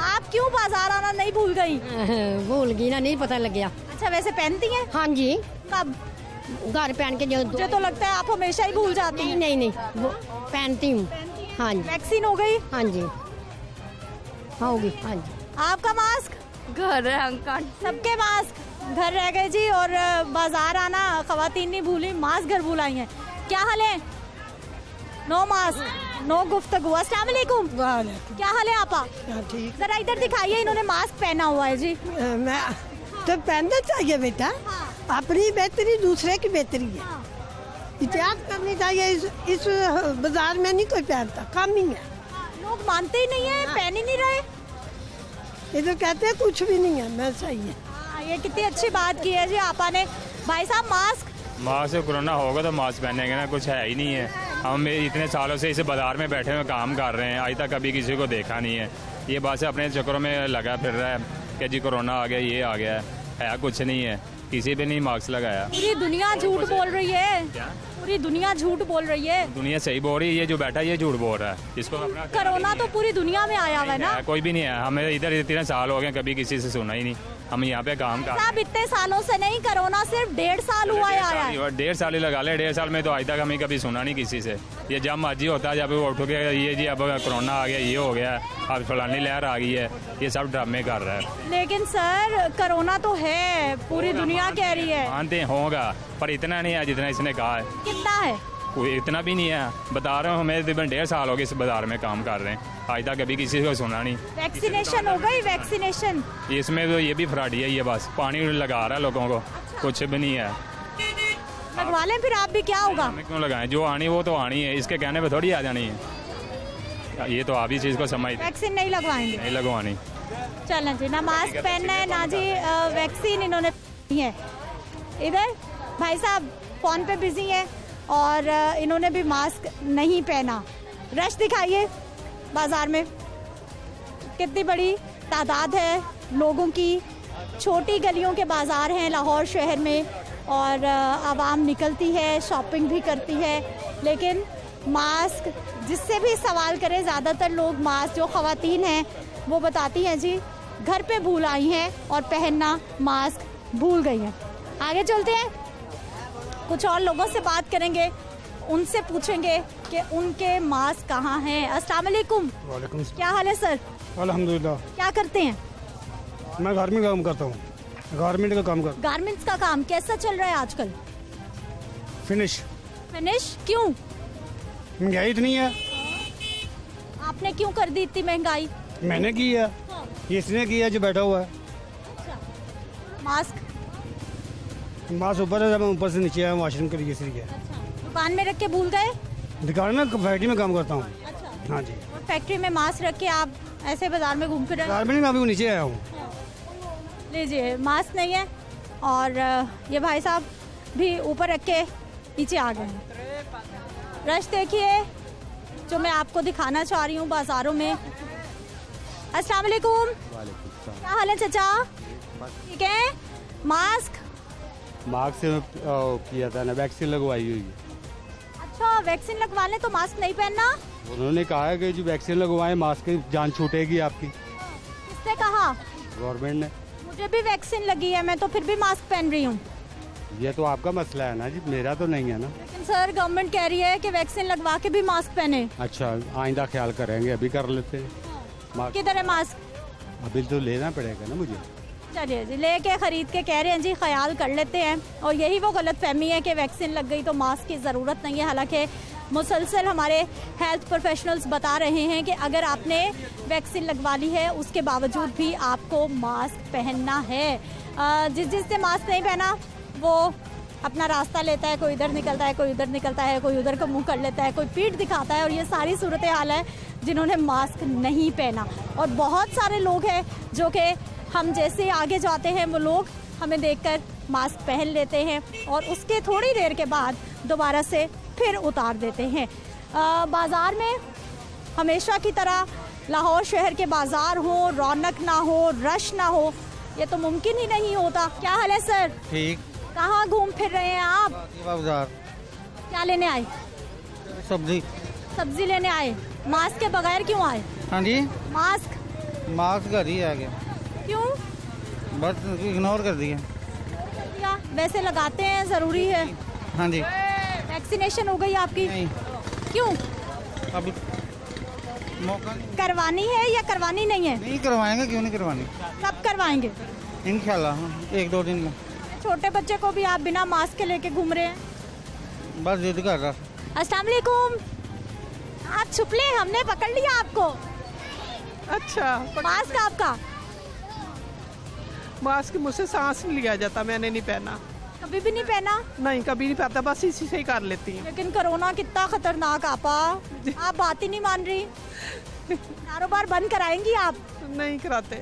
A: आप क्यों बाजार आना नहीं भूल गई?
L: भूल गई ना, नहीं पता लग गया।
A: अच्छा, वैसे पहनती हैं?
L: हाँ जी।
A: कब?
L: घर पहन के जो,
A: मुझे तो लगता है आप हमेशा ही भूल जाती हैं।
L: नहीं पहनती हूँ। हाँ जी।
A: वैक्सीन हो गई?
L: हाँ जी, होगी। हाँ जी।
A: आपका मास्क?
I: घर है अंकल,
A: सबके मास्क घर रह गए जी, और बाजार आना खवातीन नहीं भूली, मास्क घर भुलाई हैं। क्या हाल है? नो मास्क, नो गुफ्तगू। अस्सलाम वालेकुम। क्या हाल है आपा?
L: ठीक।
A: जरा इधर दिखाइए, इन्होंने मास्क पहना हुआ है जी।
L: मैं तो पहनना चाहिए बेटा, अपनी बेहतरी दूसरे की बेहतरी है। एहतियात करनी चाहिए। इस बाजार में नहीं कोई पहनता, कम ही है।
A: लोग मानते ही नहीं है, पहन ही नहीं रहे।
L: इधर कहते हैं कुछ भी नहीं है, मैं सही है।
A: ये कितनी अच्छी बात की है जी आपा ने। भाई साहब, मास्क
Q: से कोरोना होगा तो मास्क पहनेंगे ना, कुछ है ही नहीं है। हम इतने सालों से इस बाजार में बैठे हुए काम कर रहे हैं, आज तक कभी किसी को देखा नहीं है। ये बस अपने चक्करों में लगा फिर रहा है कि जी कोरोना आ गया, ये आ गया है कुछ नहीं है, किसी पे नहीं मास्क लगाया।
A: पूरी दुनिया झूठ बोल रही है। पूरी दुनिया झूठ बोल रही है।
Q: दुनिया सही बोल रही है, ये जो बैठा है ये झूठ बोल रहा है। इसको अपना
A: कोरोना तो पूरी दुनिया में आया हुआ है ना।
Q: कोई भी नहीं है, हमें इधर इतने साल हो गए, कभी किसी से सुना ही नहीं। हम यहाँ पे काम कर
A: साहब, इतने सालों से नहीं, कोरोना सिर्फ 1.5 साल हुआ है आया है।
Q: 1.5 साल ही लगा ले, 1.5 साल में तो आज तक हमें कभी सुना नहीं किसी से। ये जब मर्जी होता है, जब वो उठ के ये जी अब कोरोना आ गया, ये हो गया, अब फलानी लहर आ गई है, ये सब ड्रामे कर रहा है।
A: लेकिन सर, कोरोना तो है, पूरी दुनिया कह रही है।
Q: मानते होगा, पर इतना नहीं है जितना इसने कहा है।
A: कितना है?
Q: कोई इतना भी नहीं है, बता रहे हो, हमें तकरीबन 1.5 साल हो गए इस बाजार में काम कर रहे हैं, आज तक कभी किसी को सुना नहीं।
A: वैक्सीनेशन हो गई? वैक्सीनेशन
Q: इसमें तो ये भी फ्रॉड है, ये बस पानी लगा रहा है लोगों को। कुछ भी नहीं है।
A: लगवा लें फिर आप भी, क्या होगा?
Q: हमें क्यों लगाएं? जो आनी वो तो आनी है, इसके कहने पे थोड़ी आ जानी है। ये तो आप ही चीज़ को समझते।
A: वैक्सीन नहीं लगवाएंगे?
Q: नहीं लगवानी।
A: चलें जी, ना मास्क पहनना है ना जी वैक्सीन इन्होंने है। इधर भाई साहब फ़ोन पे बिजी है और इन्होंने भी मास्क नहीं पहना। रश दिखाइए बाजार में, कितनी बड़ी तादाद है लोगों की। छोटी गलियों के बाजार हैं लाहौर शहर में, और आवाम निकलती है, शॉपिंग भी करती है, लेकिन मास्क जिससे भी सवाल करें ज़्यादातर लोग मास्क, जो ख़वातीन हैं वो बताती हैं जी घर पे भूल आई हैं और पहनना मास्क भूल गई हैं। आगे चलते हैं, कुछ और लोगों से बात करेंगे, उनसे पूछेंगे कि उनके मास्क कहाँ हैं। अस्सलाम वालेकुम।
R: वालेकुम।
A: क्या हाल है सर?
R: अल्हम्दुलिल्लाह।
A: क्या करते हैं?
R: मैं घर में काम करता हूँ, गारमेंट का काम करता
A: गारमेंट्स का काम कैसा चल रहा है आजकल?
R: हूँ। फिनिश।
A: क्यों?
R: महंगाई इतनी है।
A: आपने क्यों कर दी इतनी महंगाई?
R: मैंने की है, ये इसने की है जो बैठा हुआ है।
A: मास्क
R: मास्क ऊपर है, जब ऊपर से नीचे आया वॉशरूम के लिए इसलिए।
A: दुकान में रख के भूल गए?
R: दुकान में फैक्ट्री में काम करता हूँ। हाँ जी।
A: और फैक्ट्री में मास्क रख के आप ऐसे बाजार में घूम फिर रहे हैं?
R: गारमेंट में अभी नीचे आया हूँ।
A: लीजिए, मास्क नहीं है और ये भाई साहब भी ऊपर रख के नीचे आ गए हैं। रश देखिए जो मैं आपको दिखाना चाह रही हूँ बाजारों में। अस्सलाम वालेकुम। क्या हाल है चाचा? ठीक है। मास्क
S: से किया था ना, वैक्सीन लगवाई हुई है।
A: अच्छा, वैक्सीन लगवा लें तो मास्क नहीं पहनना?
S: उन्होंने कहा है कि जो वैक्सीन लगवाए मास्क की जान छूटेगी आपकी।
A: किसने कहा?
S: गवर्नमेंट ने।
A: मुझे भी वैक्सीन लगी है, मैं तो फिर भी मास्क पहन रही हूँ।
S: ये तो आपका मसला है ना जी, मेरा तो नहीं है ना।
A: लेकिन सर गवर्नमेंट कह रही है कि वैक्सीन लगवा के भी मास्क पहने।
S: अच्छा, आइंदा ख्याल करेंगे, अभी कर लेते हैं।
A: किधर है मास्क?
S: अभी तो लेना पड़ेगा ना मुझे।
A: चलिए जी, लेके खरीद के कह रहे हैं जी, ख्याल कर लेते हैं। और यही वो गलत फहमी है कि वैक्सीन लग गई तो मास्क की ज़रूरत नहीं है। हालांकि मुसलसल हमारे हेल्थ प्रोफेशनल्स बता रहे हैं कि अगर आपने वैक्सीन लगवा ली है उसके बावजूद भी आपको मास्क पहनना है। जिसने मास्क नहीं पहना वो अपना रास्ता लेता है, कोई इधर निकलता है, कोई उधर निकलता है, कोई उधर का मुंह कर लेता है, कोई पीठ दिखाता है। और ये सारी सूरत हाल है जिन्होंने मास्क नहीं पहना। और बहुत सारे लोग हैं जो कि हम जैसे आगे जाते हैं वो लोग हमें देखकर मास्क पहन लेते हैं और उसके थोड़ी देर के बाद दोबारा से फिर उतार देते हैं। बाज़ार में हमेशा की तरह लाहौर शहर के बाज़ार हो, रौनक ना हो, रश ना हो, ये तो मुमकिन ही नहीं होता। क्या हाल है सर?
T: ठीक।
A: कहाँ घूम फिर रहे हैं आप?
T: बाजार।
A: क्या लेने आए? सब्जी लेने आए। मास्क के बगैर क्यों आए?
T: हाँ जी।
A: मास्क
T: घर ही आ गया।
A: क्यों?
T: बस इग्नोर कर दिया।
A: वैसे लगाते हैं, जरूरी है।
T: हाँ जी।
A: वैक्सीनेशन हो गई आपकी?
T: नहीं।
A: क्यों?
T: अभी मौका नहीं।
A: करवानी है या करवानी नहीं है?
T: नहीं करवाएंगे, क्यों नहीं करवानी।
A: कब करवाएंगे?
T: इंशाल्लाह 1-2 दिन में।
A: छोटे बच्चे को भी आप बिना मास्क के लेके घूम रहे हैं?
T: बस जिद कर रहा।
A: अस्सलाम वालेकुम। आप छुपले, हमने पकड़ लिया आपको।
U: अच्छा,
A: मास्क आपका?
U: मास्क मुझसे सांस नहीं लिया जाता, मैंने नहीं पहना।
A: कभी भी नहीं पहना?
U: नहीं, कभी नहीं पहनता, बस इसी से ही कर लेती हूँ।
A: लेकिन कोरोना कितना खतरनाक आपा, आप बात ही नहीं मान रही। कारोबार बंद कराएंगी आप?
U: नहीं कराते।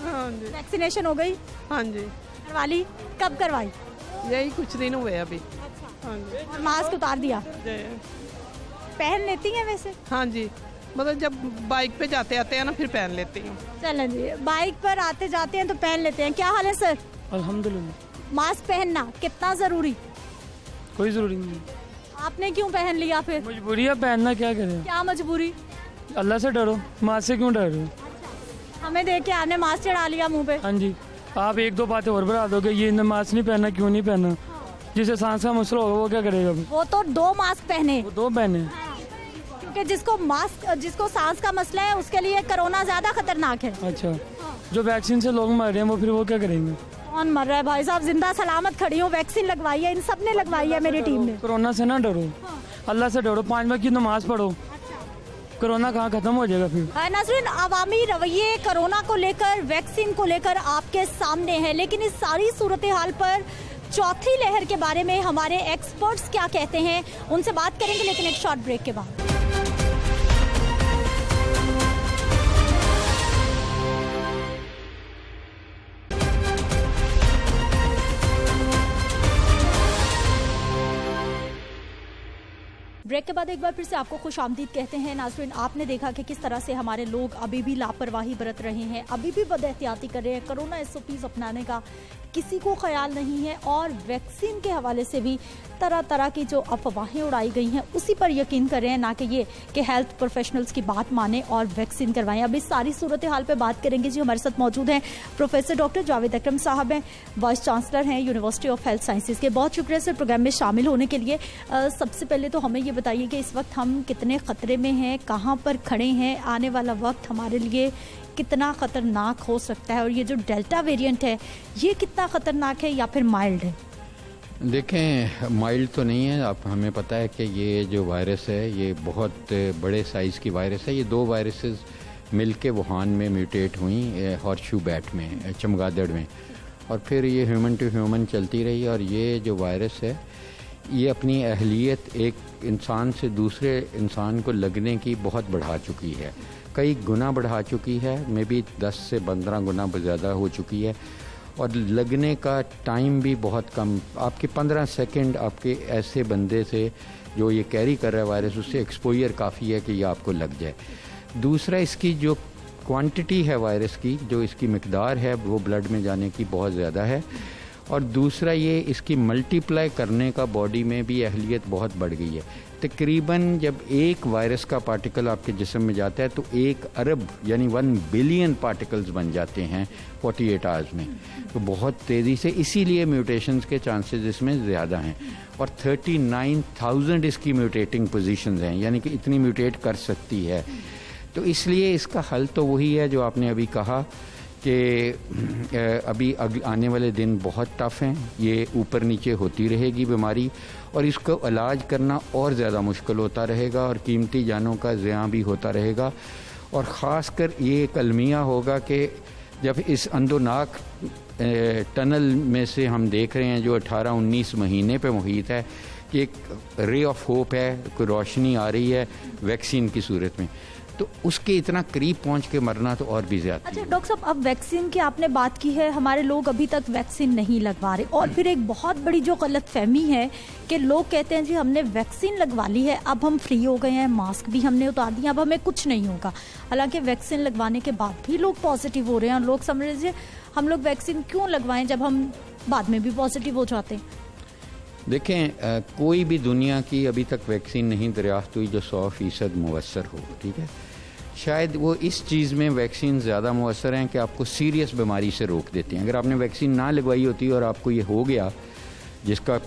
U: हाँ जी।
A: वैक्सीनेशन हो गई?
U: हाँ जी।
A: करवा ली? कब करवाई?
U: यही कुछ दिन हुए अभी। हाँ जी।
A: और मास्क उतार दिया? पहन लेती हैं वैसे?
U: हाँ जी, मतलब जब बाइक पे जाते आते हैं ना फिर पहन लेती हूँ।
A: चलें जी, बाइक पर आते जाते हैं तो पहन लेते हैं। क्या हाल है सर?
U: अल्हम्दुलिल्लाह।
A: मास्क पहनना कितना जरूरी?
U: कोई जरूरी नहीं।
A: आपने क्यों पहन लिया फिर?
U: मजबूरी है पहनना, क्या करें।
A: क्या मजबूरी?
U: अल्लाह से डरो, मास्क से क्यों डर रहे हो?
A: हमें देख के आपने मास्क चढ़ा लिया मुंह पे।
U: हाँ जी, आप 1-2 बातें और बढ़ा दोगे, ये इन्हें मास्क नहीं पहनना, क्यों नहीं पहनना। जिसे सांस का मसला होगा वो क्या करेगा?
A: वो तो 2 मास्क पहने।
U: 2 पहने।
A: क्योंकि जिसको सांस का मसला है उसके लिए कोरोना ज्यादा खतरनाक है।
U: अच्छा, जो वैक्सीन से लोग मर रहे हैं वो फिर वो क्या करेंगे?
A: कौन मर रहा है भाई साहब? जिंदा सलामत खड़ी हूँ, वैक्सीन लगवाई है, इन सब ने लगवाई है मेरी टीम ने।
U: कोरोना से ना डरो, अल्लाह से डरो, 5 वक्त की नमाज पढ़ो, कोरोना कहाँ खत्म हो जाएगा फिर।
A: नाज़रीन, अवामी रवैये कोरोना को लेकर, वैक्सीन को लेकर आपके सामने है, लेकिन इस सारी सूरत हाल पर चौथी लहर के बारे में हमारे एक्सपर्ट्स क्या कहते हैं उनसे बात करेंगे, लेकिन एक शॉर्ट ब्रेक के बाद। ब्रेक के बाद एक बार फिर से आपको खुशामदीद कहते हैं। नाज़रीन, आपने देखा कि किस तरह से हमारे लोग अभी भी लापरवाही बरत रहे हैं, अभी भी बदएहतियाती कर रहे हैं। कोरोना एसओपीज अपनाने का किसी को ख्याल नहीं है और वैक्सीन के हवाले से भी तरह तरह की जो अफवाहें उड़ाई गई हैं उसी पर यकीन कर रहे हैं, ना कि ये कि हेल्थ प्रोफेशनल्स की बात माने और वैक्सीन करवाएं। अब इस सारी सूरत हाल पे बात करेंगे जी। हमारे साथ मौजूद हैं प्रोफेसर डॉक्टर जावेद अकरम साहब हैं, वाइस चांसलर हैं यूनिवर्सिटी ऑफ हेल्थ साइंसेज के। बहुत शुक्रिया सर प्रोग्राम में शामिल होने के लिए। सबसे पहले तो हमें ये बताइए कि इस वक्त हम कितने खतरे में हैं, कहाँ पर खड़े हैं, आने वाला वक्त हमारे लिए कितना खतरनाक हो सकता है और ये जो डेल्टा वेरिएंट है ये कितना खतरनाक है या फिर माइल्ड है?
C: देखें, माइल्ड तो नहीं है। आप हमें पता है कि ये जो वायरस है ये बहुत बड़े साइज़ की वायरस है। ये 2 वायरसेस मिलके वुहान में म्यूटेट हुई, हॉर्सशू बैट में, चमगादड़ में, और फिर ये ह्यूमन टू ह्यूमन चलती रही। और ये जो वायरस है ये अपनी अहलियत एक इंसान से दूसरे इंसान को लगने की बहुत बढ़ा चुकी है, कई गुना बढ़ा चुकी है, मे बी 10 से 15 गुना ज़्यादा हो चुकी है। और लगने का टाइम भी बहुत कम, आपके 15 सेकंड आपके ऐसे बंदे से जो ये कैरी कर रहा है वायरस, उससे एक्सपोजर काफ़ी है कि ये आपको लग जाए। दूसरा, इसकी जो क्वांटिटी है वायरस की, जो इसकी मिकदार है वो ब्लड में जाने की बहुत ज़्यादा है। और दूसरा ये इसकी मल्टीप्लाई करने का बॉडी में भी अहलियत बहुत बढ़ गई है। तकरीबन जब एक वायरस का पार्टिकल आपके जिस्म में जाता है तो 1 अरब यानी 1 बिलियन पार्टिकल्स बन जाते हैं 48 आवर्स में, तो बहुत तेज़ी से, इसीलिए म्यूटेशंस के चांसेस इसमें ज़्यादा हैं। और 39,000 इसकी म्यूटेटिंग पोजीशंस हैं, यानी कि इतनी म्यूटेट कर सकती है। तो इसलिए इसका हल तो वही है जो आपने अभी कहा कि अभी आने वाले दिन बहुत टफ हैं, ये ऊपर नीचे होती रहेगी बीमारी, और इसको इलाज करना और ज़्यादा मुश्किल होता रहेगा और कीमती जानों का ज़ियां भी होता रहेगा। और ख़ास कर ये एक अलमिया होगा कि जब इस अंदोनाक टनल में से हम देख रहे हैं जो 18-19 महीने पे मुहित है, कि एक रे ऑफ होप है, कोई रोशनी आ रही है वैक्सीन की सूरत में, तो उसके इतना करीब पहुंच के मरना तो और भी ज़्यादा।
A: अच्छा डॉक्टर साहब, अब वैक्सीन की आपने बात की है, हमारे लोग अभी तक वैक्सीन नहीं लगवा रहे, और फिर एक बहुत बड़ी जो गलतफहमी है कि लोग कहते हैं जी हमने वैक्सीन लगवा ली है, अब हम फ्री हो गए हैं, मास्क भी हमने उतार दिया, अब हमें कुछ नहीं होगा। हालांकि वैक्सीन लगवाने के बाद भी लोग पॉजिटिव हो रहे हैं और लोग समझ रहे हैं हम लोग वैक्सीन क्यों लगवाएं जब हम बाद में भी पॉजिटिव हो जाते हैं।
C: देखें, कोई भी दुनिया की अभी तक वैक्सीन नहीं दरियाफ्त हुई जो 100% मुवस्सर हो, ठीक है। शायद वो इस चीज़ में वैक्सीन ज़्यादा मुअस्सर हैं कि आपको सीरियस बीमारी से रोक देते हैं। अगर आपने वैक्सीन ना लगवाई होती और आपको ये हो गया, जिसका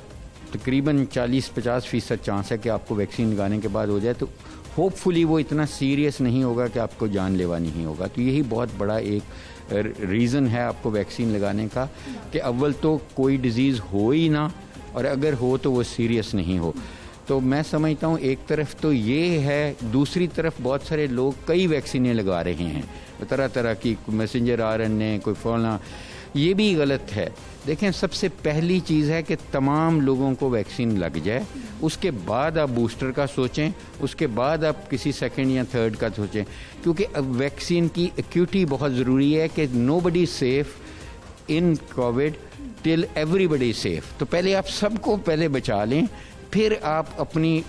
C: तकरीबन 40-50% चांस है कि आपको वैक्सीन लगाने के बाद हो जाए, तो होपफुली वो इतना सीरियस नहीं होगा कि आपको जानलेवा नहीं होगा। तो यही बहुत बड़ा एक रीज़न है आपको वैक्सीन लगाने का, कि अव्वल तो कोई डिज़ीज़ हो ही ना, और अगर हो तो वो सीरियस नहीं हो। तो मैं समझता हूँ एक तरफ तो ये है, दूसरी तरफ बहुत सारे लोग कई वैक्सीनें लगा रहे हैं, तरह तरह की, मैसेंजर आरएनए, कोई फलाना, ये भी गलत है। देखें, सबसे पहली चीज़ है कि तमाम लोगों को वैक्सीन लग जाए, उसके बाद आप बूस्टर का सोचें, उसके बाद आप किसी सेकंड या थर्ड का सोचें, क्योंकि अब वैक्सीन की एक्यूटी बहुत ज़रूरी है कि nobody safe in Covid till everybody safe. तो पहले आप सबको पहले बचा लें, फिर आप अपनी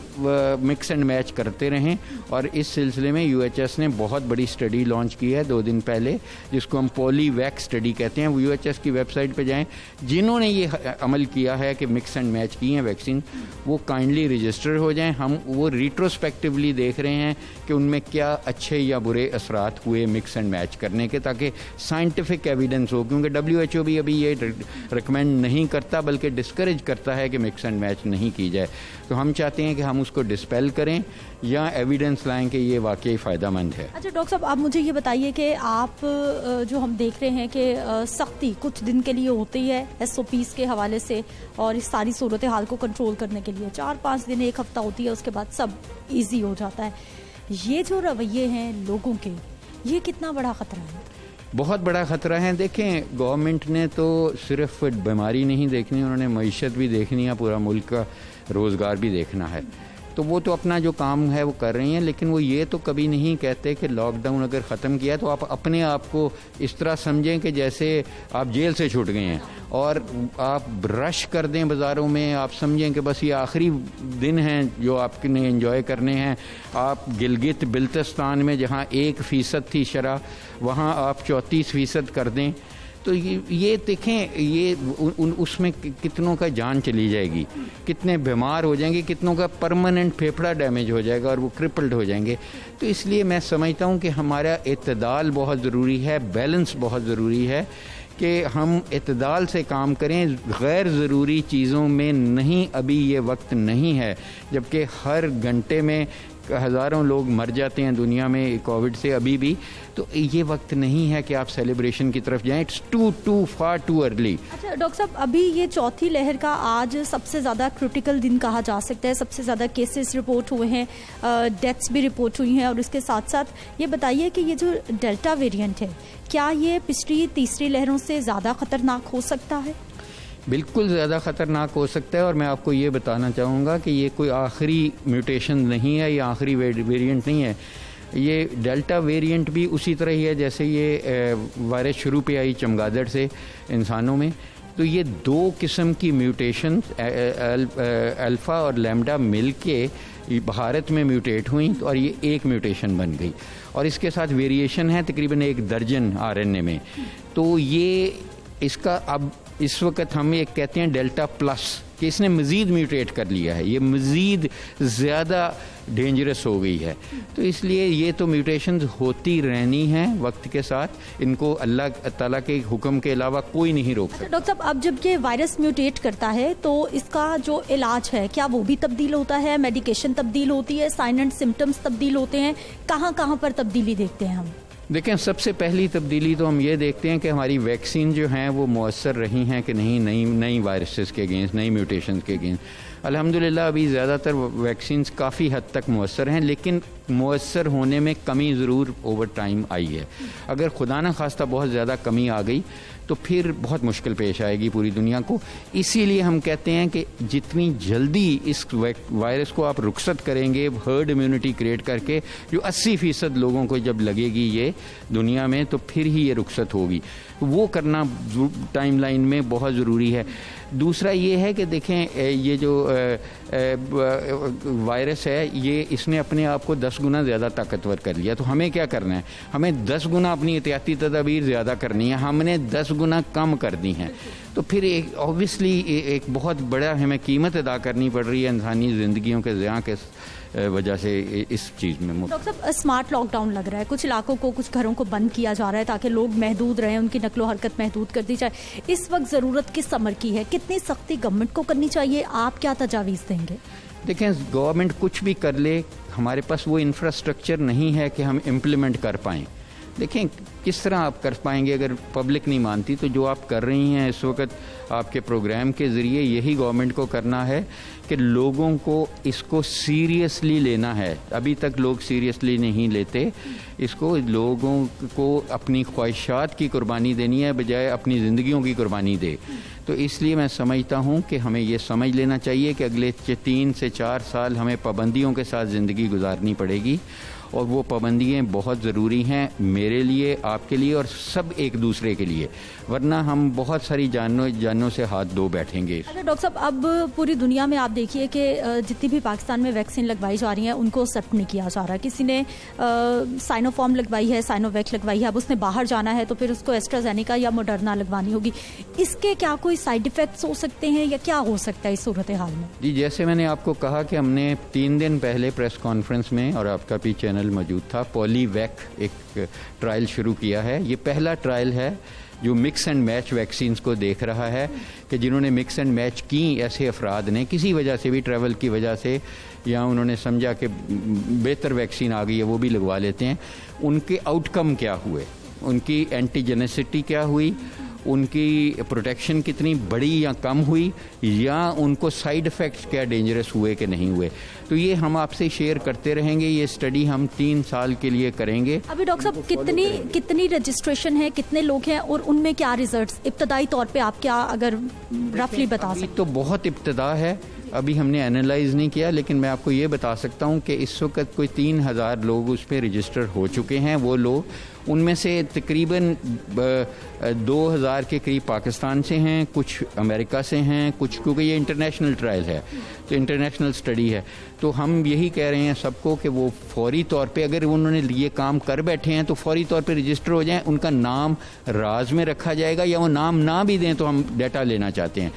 C: मिक्स एंड मैच करते रहें। और इस सिलसिले में यूएचएस ने बहुत बड़ी स्टडी लॉन्च की है 2 दिन पहले, जिसको हम पॉलीवैक्स स्टडी कहते हैं। यूएचएस की वेबसाइट पे जाएं, जिन्होंने ये अमल किया है कि मिक्स एंड मैच की हैं वैक्सीन, वो काइंडली रजिस्टर हो जाएं। हम वो रिट्रोस्पेक्टिवली देख रहे हैं कि उनमें क्या अच्छे या बुरे असरात हुए मिक्स एंड मैच करने के, ताकि साइंटिफिक एविडेंस हो, क्योंकि WHO भी अभी ये रिकमेंड नहीं करता बल्कि डिस्करेज करता है कि मिक्स एंड मैच नहीं की जाए। तो हम चाहते हैं कि हम उसको डिस्पेल करें या एविडेंस लाएं कि ये वाकई फ़ायदेमंद है।
A: अच्छा डॉक्टर साहब, आप मुझे ये बताइए कि आप जो हम देख रहे हैं कि सख्ती कुछ दिन के लिए होती है SOPs के हवाले से, और इस सारी सूरत हाल को कंट्रोल करने के लिए 4-5 दिन, 1 हफ्ता होती है, उसके बाद सब ईजी हो जाता है। ये जो रवैये हैं लोगों के, ये कितना बड़ा ख़तरा है?
C: बहुत बड़ा ख़तरा है। देखें, गवर्नमेंट ने तो सिर्फ बीमारी नहीं देखनी, उन्होंने मईशत भी देखनी है, पूरा मुल्क का रोज़गार भी देखना है। तो वो तो अपना जो काम है वो कर रही हैं, लेकिन वो ये तो कभी नहीं कहते कि लॉकडाउन अगर ख़त्म किया तो आप अपने आप को इस तरह समझें कि जैसे आप जेल से छूट गए हैं और आप रश कर दें बाज़ारों में, आप समझें कि बस ये आखिरी दिन हैं जो आपने एंजॉय करने हैं। आप गिलगित बिल्तिस्तान में जहाँ 1% थी शरह, वहाँ आप 34% कर दें, तो ये देखें, ये उसमें कितनों का जान चली जाएगी, कितने बीमार हो जाएंगे, कितनों का परमानेंट फेफड़ा डैमेज हो जाएगा और वो क्रिपल्ड हो जाएंगे। तो इसलिए मैं समझता हूँ कि हमारा इत्तेदाल बहुत ज़रूरी है, बैलेंस बहुत ज़रूरी है कि हम इत्तेदाल से काम करें। गैर ज़रूरी चीज़ों में नहीं, अभी ये वक्त नहीं है, जबकि हर घंटे में हज़ारों लोग मर जाते हैं दुनिया में कोविड से अभी भी। तो ये वक्त नहीं है कि आप सेलिब्रेशन की तरफ जाएं। It's too far too early.
A: अच्छा डॉक्टर साहब, अभी ये चौथी लहर का आज सबसे ज़्यादा क्रिटिकल दिन कहा जा सकता है, सबसे ज़्यादा केसेस रिपोर्ट हुए हैं, डेथ्स भी रिपोर्ट हुई हैं, और उसके साथ साथ ये बताइए कि ये जो डेल्टा वेरिएंट है, क्या ये पिछली तीसरी लहरों से ज़्यादा ख़तरनाक हो सकता है?
C: बिल्कुल ज़्यादा ख़तरनाक हो सकता है, और मैं आपको ये बताना चाहूँगा कि ये कोई आखिरी म्यूटेशन नहीं है, ये आखिरी वेरिएंट नहीं है। ये डेल्टा वेरिएंट भी उसी तरह ही है जैसे ये वायरस शुरू पे आई चमगादड़ से इंसानों में। तो ये 2 किस्म की म्यूटेशन अल्फ़ा और लैम्डा मिल के भारत में म्यूटेट हुई और ये एक म्यूटेशन बन गई, और इसके साथ वेरिएशन है तकरीबन 1 दर्जन RNA में। तो ये इसका अब इस वक्त हम ये कहते हैं डेल्टा प्लस, कि इसने मज़ीद म्यूटेट कर लिया है, ये मज़ीद ज़्यादा डेंजरस हो गई है। तो इसलिए ये तो म्यूटेशंस होती रहनी हैं वक्त के साथ, इनको अल्लाह ताला के हुक्म के अलावा कोई नहीं रोक सकता।
A: डॉक्टर साहब, अब जब ये वायरस म्यूटेट करता है तो इसका जो इलाज है क्या वो भी तब्दील होता है? मेडिकेशन तब्दील होती है, साइन एंड सिम्टम्स तब्दील होते हैं, कहाँ कहाँ पर तब्दीली देखते हैं हम?
C: देखें, सबसे पहली तब्दीली तो हम ये देखते हैं कि हमारी वैक्सीन जो हैं वो मौसर रही हैं कि नहीं, नई वायरसेस के अगेंस्ट, नई म्यूटेशंस के अगेंस्ट। अल्हम्दुलिल्लाह अभी ज़्यादातर वैक्सीन्स काफ़ी हद तक मौसर हैं, लेकिन मौसर होने में कमी ज़रूर ओवर टाइम आई है। अगर खुदा न खास्ता बहुत ज़्यादा कमी आ गई तो फिर बहुत मुश्किल पेश आएगी पूरी दुनिया को। इसीलिए हम कहते हैं कि जितनी जल्दी इस वायरस को आप रुखसत करेंगे हर्ड इम्यूनिटी क्रिएट करके, जो 80% लोगों को जब लगेगी ये दुनिया में, तो फिर ही ये रुखसत होगी। वो करना टाइमलाइन में बहुत ज़रूरी है। दूसरा ये है कि देखें, ये जो वायरस है ये इसने अपने आप को 10 गुना ज़्यादा ताकतवर कर लिया। तो हमें क्या करना है? हमें 10 गुना अपनी एहतियाती तदाबीर ज़्यादा करनी है, हमने 10 गुना कम कर दी हैं। तो फिर एक ऑब्वियसली एक बहुत बड़ा हमें कीमत अदा करनी पड़ रही है इंसानी ज़िंदगियों के ज़िया के वजह से इस चीज़ में।
A: डॉक्टर साहब, स्मार्ट लॉकडाउन लग रहा है, कुछ इलाकों को, कुछ घरों को बंद किया जा रहा है ताकि लोग महदूद रहें, उनकी नकलो हरकत महदूद कर दी जाए। इस वक्त ज़रूरत किस अमर की है? कितनी सख्ती गवर्नमेंट को करनी चाहिए? आप क्या तजावीज़ देंगे?
C: देखें, गवर्नमेंट कुछ भी कर ले, हमारे पास वो इंफ्रास्ट्रक्चर नहीं है कि हम इम्प्लीमेंट कर पाएँ। देखें किस तरह आप कर पाएंगे अगर पब्लिक नहीं मानती। तो जो आप कर रही हैं इस वक्त आपके प्रोग्राम के ज़रिए, यही गवर्नमेंट को करना है कि लोगों को इसको सीरियसली लेना है। अभी तक लोग सीरियसली नहीं लेते इसको। लोगों को अपनी ख्वाहिशात की कुर्बानी देनी है बजाय अपनी ज़िंदगियों की कुर्बानी दे। तो इसलिए मैं समझता हूँ कि हमें ये समझ लेना चाहिए कि अगले 3 से 4 साल हमें पाबंदियों के साथ ज़िंदगी गुजारनी पड़ेगी, और वो पाबंदियाँ बहुत ज़रूरी हैं मेरे लिए, आपके लिए और सब एक दूसरे के लिए, वरना हम बहुत सारी जानों से हाथ धो बैठेंगे।
A: अच्छा डॉक्टर साहब, अब पूरी दुनिया में आप देखिए कि जितनी भी पाकिस्तान में वैक्सीन लगवाई जा रही हैं उनको एक्सेप्ट नहीं किया जा रहा। किसी ने साइनोफार्म लगवाई है, साइनोवैक लगवाई है, अब उसने बाहर जाना है तो फिर उसको एस्ट्राजेनेका या मोडर्ना लगवानी होगी। इसके क्या कोई साइड इफ़ेक्ट्स हो सकते हैं या क्या हो सकता है इस सूरत हाल में?
C: जी, जैसे मैंने आपको कहा कि हमने 3 दिन पहले प्रेस कॉन्फ्रेंस में, और आपका भी चैनल मौजूद था, पॉलीवैक एक ट्रायल शुरू किया है। ये पहला ट्रायल है जो मिक्स एंड मैच वैक्सीन्स को देख रहा है कि जिन्होंने मिक्स एंड मैच की, ऐसे अफराद ने किसी वजह से भी, ट्रैवल की वजह से, या उन्होंने समझा कि बेहतर वैक्सीन आ गई है वो भी लगवा लेते हैं, उनके आउटकम क्या हुए, उनकी एंटीजेनेसिटी क्या हुई, उनकी प्रोटेक्शन कितनी बड़ी या कम हुई, या उनको साइड इफ़ेक्ट्स क्या डेंजरस हुए कि नहीं हुए। तो ये हम आपसे शेयर करते रहेंगे। ये स्टडी हम 3 साल के लिए करेंगे।
A: अभी डॉक्टर साहब कितनी रजिस्ट्रेशन है, कितने लोग हैं और उनमें क्या रिजल्ट्स इब्तदाई तौर पे आप क्या अगर रफली बता सकते?
C: तो बहुत इब्तदा है, अभी हमने एनालाइज नहीं किया, लेकिन मैं आपको ये बता सकता हूँ कि इस वक्त कोई 3000 लोग उस पर रजिस्टर हो चुके हैं। वो लोग, उनमें से तकरीबन 2000 के करीब पाकिस्तान से हैं, कुछ अमेरिका से हैं, कुछ, क्योंकि ये इंटरनेशनल ट्रायल है तो इंटरनेशनल स्टडी है। तो हम यही कह रहे हैं सबको कि वो फौरी तौर पे, अगर उन्होंने ये काम कर बैठे हैं तो फौरी तौर पे रजिस्टर हो जाएं। उनका नाम राज में रखा जाएगा, या वो नाम ना भी दें तो हम डाटा लेना चाहते हैं।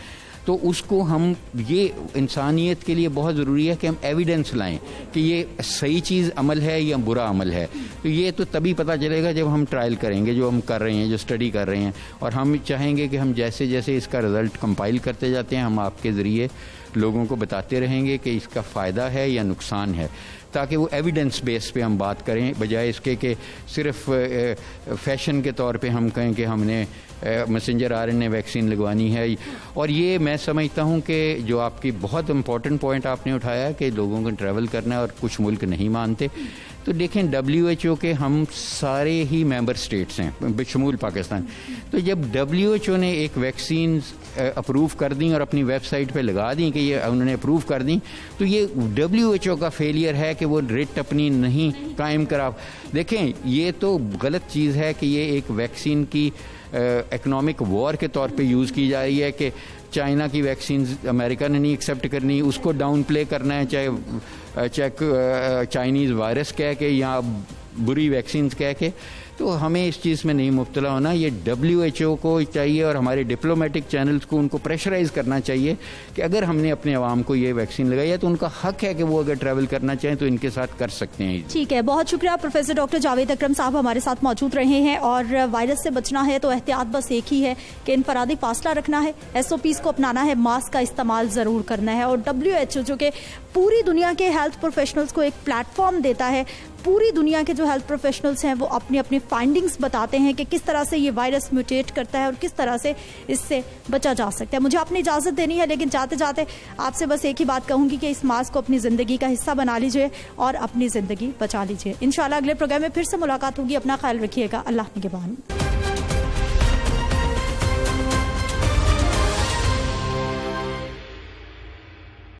C: तो उसको हम, ये इंसानियत के लिए बहुत ज़रूरी है कि हम एविडेंस लाएं कि ये सही चीज़ अमल है या बुरा अमल है। तो ये तो तभी पता चलेगा जब हम ट्रायल करेंगे, जो हम कर रहे हैं, जो स्टडी कर रहे हैं। और हम चाहेंगे कि हम जैसे जैसे इसका रिज़ल्ट कंपाइल करते जाते हैं, हम आपके ज़रिए लोगों को बताते रहेंगे कि इसका फ़ायदा है या नुकसान है, ताकि वो एविडेंस बेस पे हम बात करें, बजाय इसके कि सिर्फ फैशन के तौर पे हम कहें कि हमने मैसेंजर आरएनए वैक्सीन लगवानी है। और ये मैं समझता हूँ कि जो आपकी बहुत इम्पोर्टेंट पॉइंट आपने उठाया कि लोगों को ट्रैवल करना है और कुछ मुल्क नहीं मानते, तो देखें WHO के हम सारे ही मेंबर स्टेट्स हैं बशमूल पाकिस्तान। तो जब WHO ने एक वैक्सीन अप्रूव कर दी और अपनी वेबसाइट पे लगा दी कि ये उन्होंने अप्रूव कर दी, तो ये WHO का फेलियर है कि वो रेट अपनी नहीं कायम करा। देखें, ये तो गलत चीज़ है कि ये एक वैक्सीन की इकोनॉमिक वॉर के तौर पे यूज़ की जा रही है कि चाइना की वैक्सीन अमेरिका ने नहीं एक्सेप्ट करनी, उसको डाउन प्ले करना है, चाहे चाइनीज़ वायरस कह के या बुरी वैक्सीन कह के। तो हमें इस चीज़ में नहीं मुब्तला होना। ये WHO को चाहिए और हमारे डिप्लोमेटिक चैनल्स को उनको प्रेशराइज करना चाहिए कि अगर हमने अपने आवाम को ये वैक्सीन लगाई है तो उनका हक है कि वो अगर ट्रैवल करना चाहें तो इनके साथ कर सकते हैं।
A: ठीक है, बहुत शुक्रिया प्रोफेसर डॉक्टर जावेद अकरम साहब हमारे साथ मौजूद रहे हैं। और वायरस से बचना है तो एहतियात बस एक ही है कि इनफरादी फासला रखना है, SOPs को अपनाना है, मास्क का इस्तेमाल ज़रूर करना है। और WHO जो कि पूरी दुनिया के हेल्थ प्रोफेशनल्स को एक प्लेटफॉर्म देता है, पूरी दुनिया के जो हेल्थ प्रोफेशनल्स हैं वो अपनी अपनी फाइंडिंग्स बताते हैं कि किस तरह से ये वायरस म्यूटेट करता है और किस तरह से इससे बचा जा सकता है। मुझे अपनी इजाज़त देनी है, लेकिन जाते जाते आपसे बस एक ही बात कहूँगी कि इस मास्क को अपनी ज़िंदगी का हिस्सा बना लीजिए और अपनी ज़िंदगी बचा लीजिए। इंशाल्लाह अगले प्रोग्राम में फिर से मुलाकात होगी। अपना ख्याल रखिएगा। अल्लाह निगहबान।